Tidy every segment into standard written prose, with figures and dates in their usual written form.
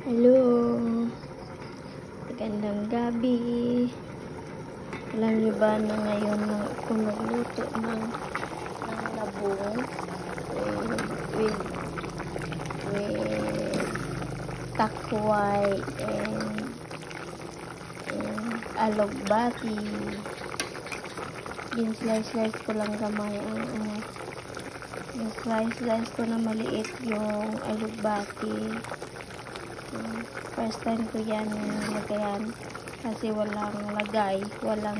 Hello, magandang gabi. Alam niyo ba na ngayon na ako nagluto ng labong with takway and alugbati. Slice ko lang gamay ang slice ko na maliit yung alugbati. First time ko yan lagayan kasi walang lagay, walang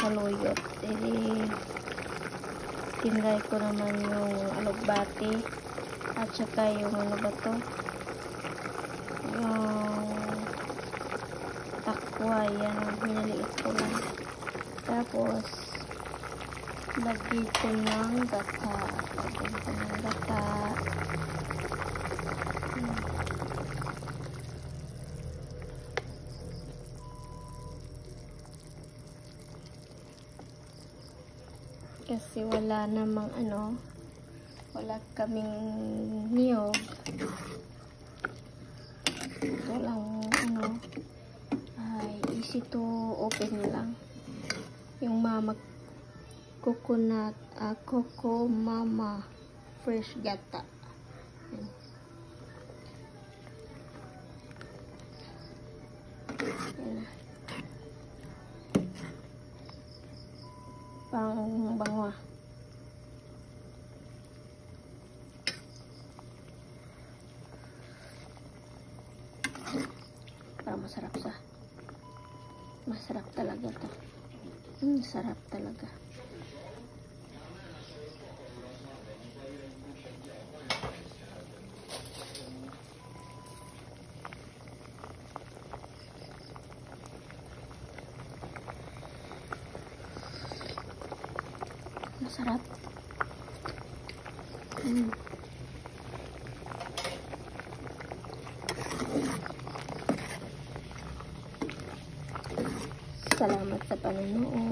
saluyot. Tinry ko naman yung alugbati at saka yung ano ba to, yung takwa. Yan, minaliit ko lang. Tapos lagyan ko ng gata. Kasi wala namang wala kaming niyog. Ito lang ay easy to open lang. Yung mama coconut, coco mama fresh gata. Yan. Pang bangwa. Para masarap talaga to. Sarap talaga. Masarap. Salamat sa panonood.